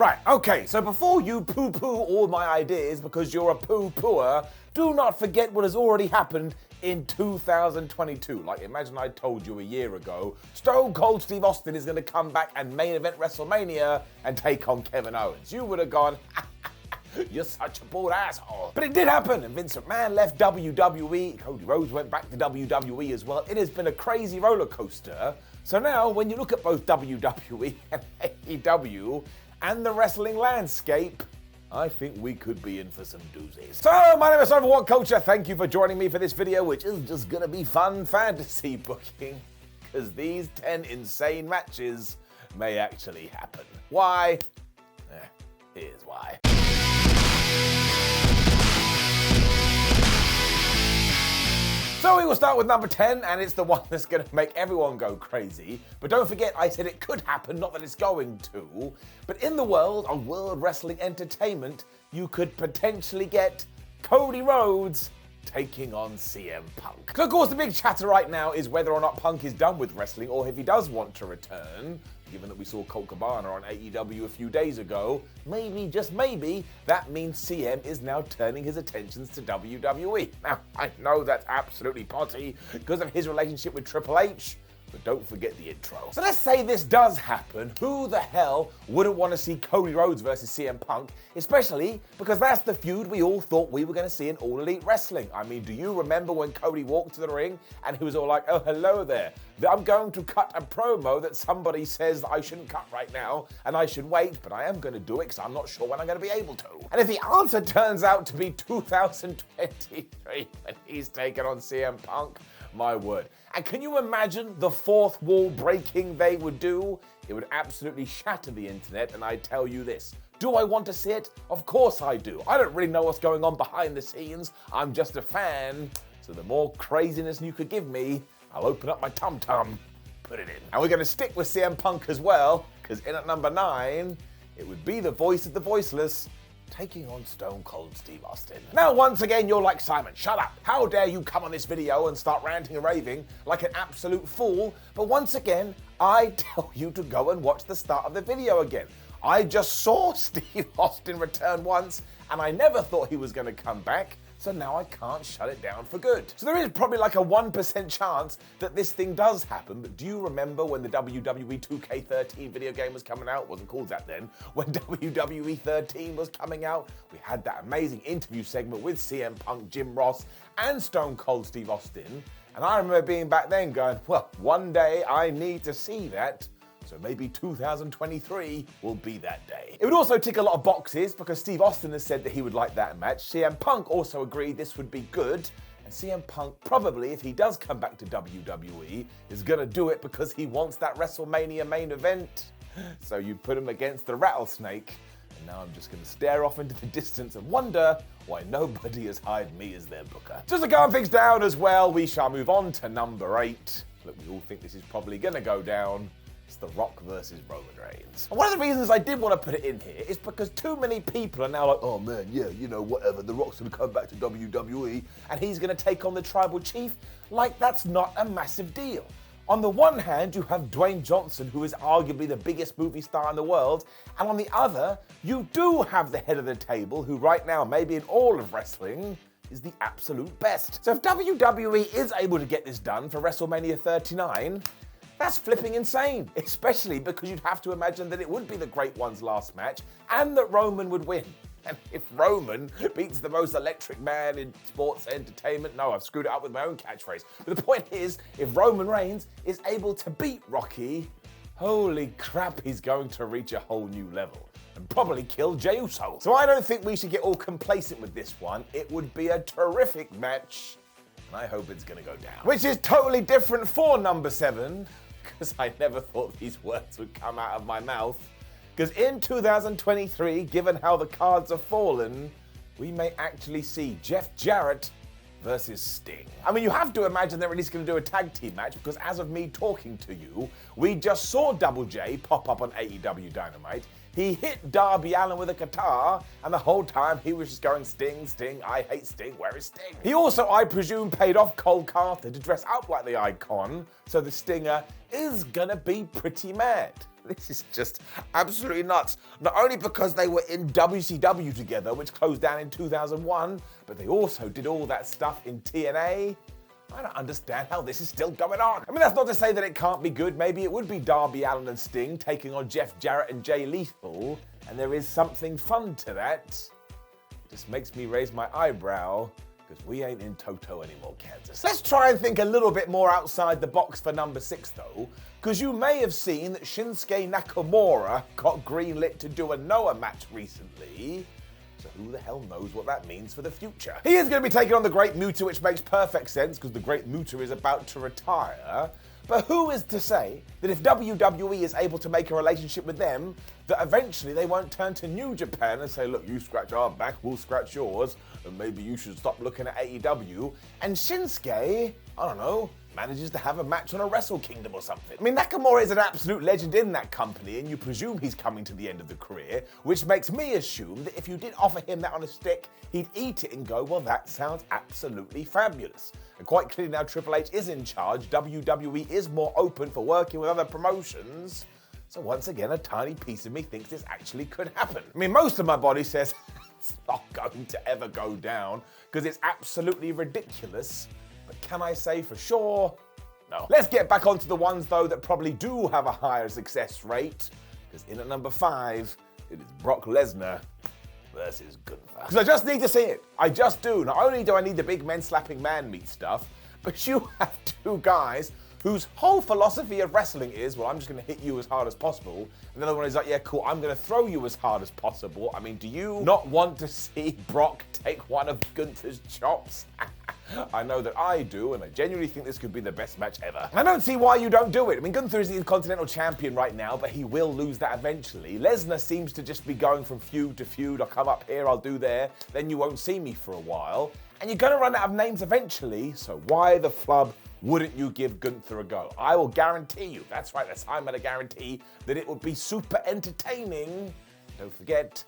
Right, okay, so before you poo-poo all my ideas because you're a poo-pooer, do not forget what has already happened in 2022. Like, imagine I told you a year ago, Stone Cold Steve Austin is going to come back and main event WrestleMania and take on Kevin Owens. You would have gone, you're such a bold asshole. But it did happen, and Vince McMahon left WWE, Cody Rhodes went back to WWE as well. It has been a crazy roller coaster. So now, when you look at both WWE and AEW, and the wrestling landscape, I think we could be in for some doozies. So, my name is What Culture. Thank you for joining me for this video, which is just gonna be fun fantasy booking, because these 10 insane matches may actually happen. Why? Here's why. So we will start with number 10, and it's the one that's going to make everyone go crazy. But don't forget, I said it could happen, not that it's going to. But in the world of World Wrestling Entertainment, you could potentially get Cody Rhodes taking on CM Punk. So of course the big chatter right now is whether or not Punk is done with wrestling or if he does want to return. Given that we saw Colt Cabana on AEW a few days ago, maybe, just maybe, that means CM is now turning his attentions to WWE. Now, I know that's absolutely potty because of his relationship with Triple H, but don't forget the intro. So let's say this does happen. Who the hell wouldn't want to see Cody Rhodes versus CM Punk, especially because that's the feud we all thought we were going to see in All Elite Wrestling. I mean, do you remember when Cody walked to the ring and he was all like, oh, hello there. I'm going to cut a promo that somebody says that I shouldn't cut right now and I should wait, but I am going to do it because I'm not sure when I'm going to be able to. And if the answer turns out to be 2023 when he's taken on CM Punk, my word. And can you imagine the fourth wall breaking they would do? It would absolutely shatter the internet, and I tell you this. Do I want to see it? Of course I do. I don't really know what's going on behind the scenes. I'm just a fan. So the more craziness you could give me, I'll open up my tum-tum, put it in. And we're going to stick with CM Punk as well, because in at number 9, it would be the voice of the voiceless, taking on Stone Cold Steve Austin. Now, once again, you're like, Simon, shut up. How dare you come on this video and start ranting and raving like an absolute fool? But once again, I tell you to go and watch the start of the video again. I just saw Steve Austin return once, and I never thought he was going to come back. So now I can't shut it down for good. So there is probably like a 1% chance that this thing does happen, but do you remember when the WWE 2K13 video game was coming out? It wasn't called that then. When WWE 13 was coming out, we had that amazing interview segment with CM Punk, Jim Ross, and Stone Cold Steve Austin. And I remember being back then going, well, one day I need to see that. So maybe 2023 will be that day. It would also tick a lot of boxes because Steve Austin has said that he would like that match. CM Punk also agreed this would be good. And CM Punk probably, if he does come back to WWE, is gonna do it because he wants that WrestleMania main event. So you put him against the Rattlesnake. And now I'm just gonna stare off into the distance and wonder why nobody has hired me as their booker. Just to calm things down as well, we shall move on to number 8. Look, we all think this is probably gonna go down. It's The Rock versus Roman Reigns. And one of the reasons I did want to put it in here is because too many people are now like, oh man, yeah, you know, whatever, The Rock's gonna come back to WWE and he's gonna take on the Tribal Chief. Like, that's not a massive deal. On the one hand, you have Dwayne Johnson, who is arguably the biggest movie star in the world, and on the other, you do have the head of the table, who right now, maybe in all of wrestling, is the absolute best. So if WWE is able to get this done for WrestleMania 39, that's flipping insane, especially because you'd have to imagine that it would be the Great One's last match and that Roman would win. And if Roman beats the most electric man in sports entertainment, no, I've screwed it up with my own catchphrase. But the point is, if Roman Reigns is able to beat Rocky, holy crap, he's going to reach a whole new level and probably kill Jey Uso. So I don't think we should get all complacent with this one. It would be a terrific match, and I hope it's gonna go down. Which is totally different for number 7, because I never thought these words would come out of my mouth. Because in 2023, given how the cards have fallen, we may actually see Jeff Jarrett versus Sting. I mean, you have to imagine they're at least going to do a tag team match, because as of me talking to you, we just saw Double J pop up on AEW Dynamite. He hit Darby Allin with a guitar, and the whole time he was just going, Sting, Sting, I hate Sting, where is Sting? He also, I presume, paid off Cole Carter to dress up like the Icon, so the Stinger is gonna be pretty mad. This is just absolutely nuts. Not only because they were in WCW together, which closed down in 2001, but they also did all that stuff in TNA. I don't understand how this is still going on. I mean, that's not to say that it can't be good. Maybe it would be Darby Allin and Sting taking on Jeff Jarrett and Jay Lethal, and there is something fun to that. It just makes me raise my eyebrow, because we ain't in Toto anymore, Kansas. Let's try and think a little bit more outside the box for number 6, though, because you may have seen that Shinsuke Nakamura got greenlit to do a Noah match recently. So who the hell knows what that means for the future? He is going to be taking on the Great Muta, which makes perfect sense because the Great Muta is about to retire. But who is to say that if WWE is able to make a relationship with them, that eventually they won't turn to New Japan and say, look, you scratch our back, we'll scratch yours, and maybe you should stop looking at AEW. And Shinsuke, I don't know, manages to have a match on a Wrestle Kingdom or something. I mean, Nakamura is an absolute legend in that company, and you presume he's coming to the end of the career, which makes me assume that if you did offer him that on a stick, he'd eat it and go, well, that sounds absolutely fabulous. And quite clearly now Triple H is in charge, WWE is more open for working with other promotions. So once again, a tiny piece of me thinks this actually could happen. I mean, most of my body says it's not going to ever go down because it's absolutely ridiculous. But can I say for sure? No. Let's get back onto the ones, though, that probably do have a higher success rate. Because in at number 5, it is Brock Lesnar versus Gunther. Because I just need to see it. I just do. Not only do I need the big men slapping man meat stuff, but you have two guys whose whole philosophy of wrestling is, well, I'm just going to hit you as hard as possible. And the other one is like, yeah, cool, I'm going to throw you as hard as possible. I mean, do you not want to see Brock take one of Gunther's chops? I know that I do, and I genuinely think this could be the best match ever. I don't see why you don't do it. I mean, Gunther is the Intercontinental Champion right now, but he will lose that eventually. Lesnar seems to just be going from feud to feud. I'll come up here, I'll do there, then you won't see me for a while. And you're going to run out of names eventually, so why the flub wouldn't you give Gunther a go? I will guarantee you, that's right, I'm going to guarantee that it would be super entertaining. Don't forget,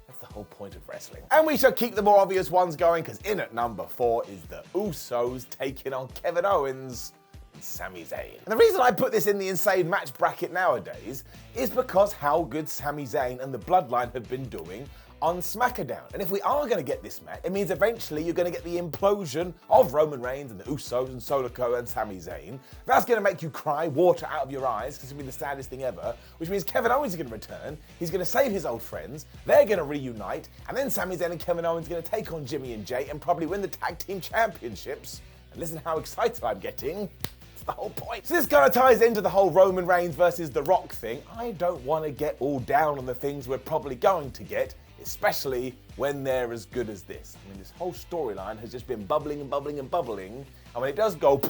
that's the whole point of wrestling. And we shall keep the more obvious ones going, because in at number 4 is the Usos taking on Kevin Owens and Sami Zayn. And the reason I put this in the insane match bracket nowadays is because how good Sami Zayn and the Bloodline have been doing on SmackDown. And if we are going to get this match, it means eventually you're going to get the implosion of Roman Reigns and the Usos and Solo and Sami Zayn. That's going to make you cry water out of your eyes, because it's going to be the saddest thing ever, which means Kevin Owens is going to return, he's going to save his old friends, they're going to reunite, and then Sami Zayn and Kevin Owens are going to take on Jimmy and Jay and probably win the tag team championships. And listen how excited I'm getting. It's the whole point. So this kind of ties into the whole Roman Reigns versus The Rock thing. I don't want to get all down on the things we're probably going to get, especially when they're as good as this. I mean, this whole storyline has just been bubbling and bubbling and bubbling, and when it does go, I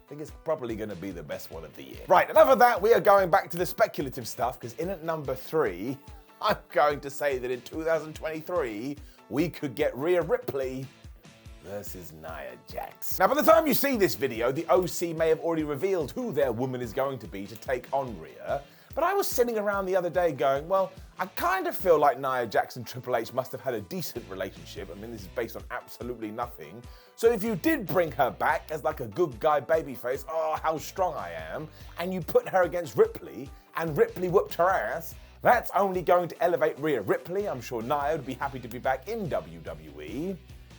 think it's probably going to be the best one of the year. Right, enough of that, we are going back to the speculative stuff, because in at number 3, I'm going to say that in 2023, we could get Rhea Ripley versus Nia Jax. Now, by the time you see this video, the OC may have already revealed who their woman is going to be to take on Rhea. But I was sitting around the other day going, well, I kind of feel like Nia Jax and Triple H must have had a decent relationship. I mean, this is based on absolutely nothing. So if you did bring her back as like a good guy babyface, oh, how strong I am, and you put her against Ripley, and Ripley whooped her ass, that's only going to elevate Rhea Ripley. I'm sure Nia would be happy to be back in WWE.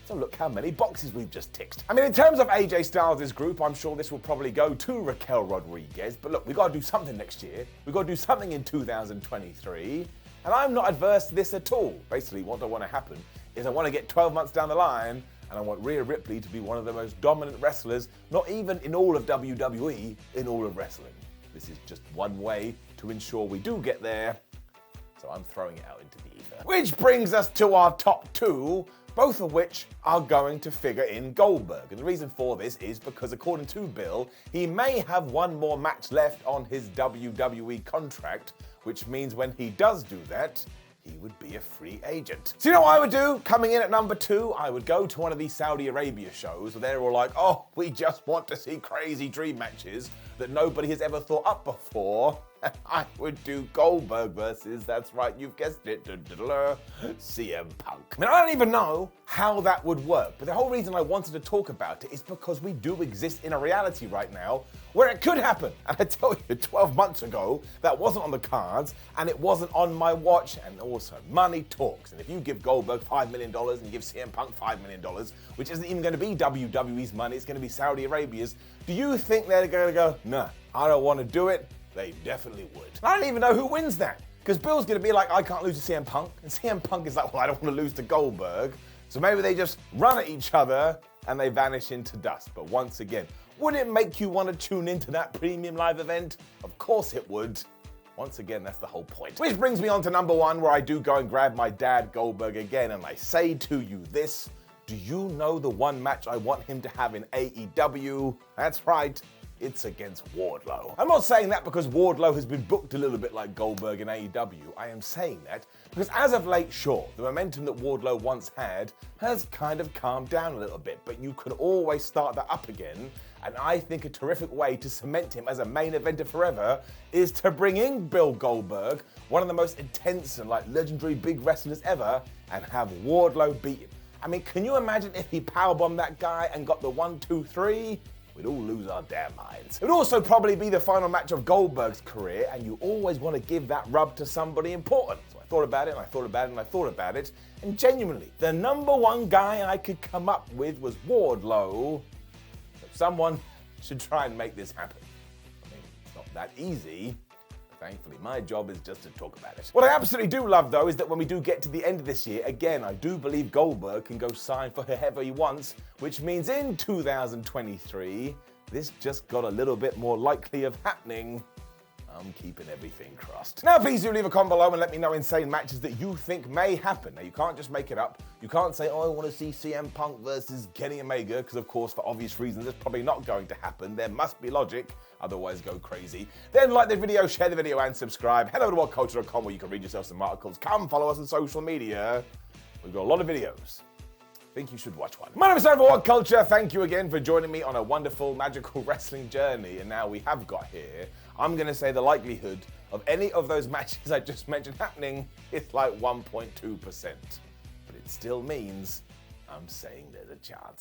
So look how many boxes we've just ticked. I mean, in terms of AJ Styles' group, I'm sure this will probably go to Raquel Rodriguez. But look, we've got to do something next year. We've got to do something in 2023. And I'm not adverse to this at all. Basically, what I want to happen is I want to get 12 months down the line, and I want Rhea Ripley to be one of the most dominant wrestlers, not even in all of WWE, in all of wrestling. This is just one way to ensure we do get there. So I'm throwing it out into the ether. Which brings us to our top 2, both of which are going to figure in Goldberg. And the reason for this is because, according to Bill, he may have one more match left on his WWE contract, which means when he does do that, he would be a free agent. So you know what I would do? Coming in at number 2, I would go to one of these Saudi Arabia shows where they're all like, oh, we just want to see crazy dream matches that nobody has ever thought up before. I would do Goldberg versus, that's right, you've guessed it, CM Punk. I mean, I don't even know how that would work, but the whole reason I wanted to talk about it is because we do exist in a reality right now where it could happen. And I tell you, 12 months ago, that wasn't on the cards, and it wasn't on my watch, and also money talks. And if you give Goldberg $5 million and you give CM Punk $5 million, which isn't even going to be WWE's money, it's going to be Saudi Arabia's, do you think they're going to go, nah, I don't want to do it? They definitely would. I don't even know who wins that, because Bill's going to be like, I can't lose to CM Punk, and CM Punk is like, well, I don't want to lose to Goldberg. So maybe they just run at each other and they vanish into dust. But once again, would it make you want to tune into that premium live event? Of course it would. Once again, that's the whole point. Which brings me on to number one, where I do go and grab my dad Goldberg again, and I say to you this: do you know the one match I want him to have in AEW? That's right, it's against Wardlow. I'm not saying that because Wardlow has been booked a little bit like Goldberg in AEW. I am saying that because as of late, sure, the momentum that Wardlow once had has kind of calmed down a little bit, but you can always start that up again. And I think a terrific way to cement him as a main eventer forever is to bring in Bill Goldberg, one of the most intense and legendary big wrestlers ever, and have Wardlow beat him. I mean, can you imagine if he powerbombed that guy and got the 1, 2, 3? We'd all lose our damn minds. It would also probably be the final match of Goldberg's career, and you always want to give that rub to somebody important. So I thought about it, and I thought about it, and I thought about it, and genuinely, the number one guy I could come up with was Wardlow. So someone should try and make this happen. I mean, it's not that easy. Thankfully, my job is just to talk about it. What I absolutely do love, though, is that when we do get to the end of this year, again, I do believe Goldberg can go sign for whoever he wants, which means in 2023, this just got a little bit more likely of happening. I'm keeping everything crossed. Now, please do leave a comment below and let me know insane matches that you think may happen. Now, you can't just make it up. You can't say, oh, I want to see CM Punk versus Kenny Omega, because, of course, for obvious reasons, it's probably not going to happen. There must be logic. Otherwise, go crazy. Then like the video, share the video, and subscribe. Head over to whatculture.com where you can read yourself some articles. Come follow us on social media. We've got a lot of videos. I think you should watch one. My name is Simon for What Culture. Thank you again for joining me on a wonderful, magical wrestling journey. And now we have got here, I'm going to say the likelihood of any of those matches I just mentioned happening is like 1.2%. But it still means I'm saying there's a chance.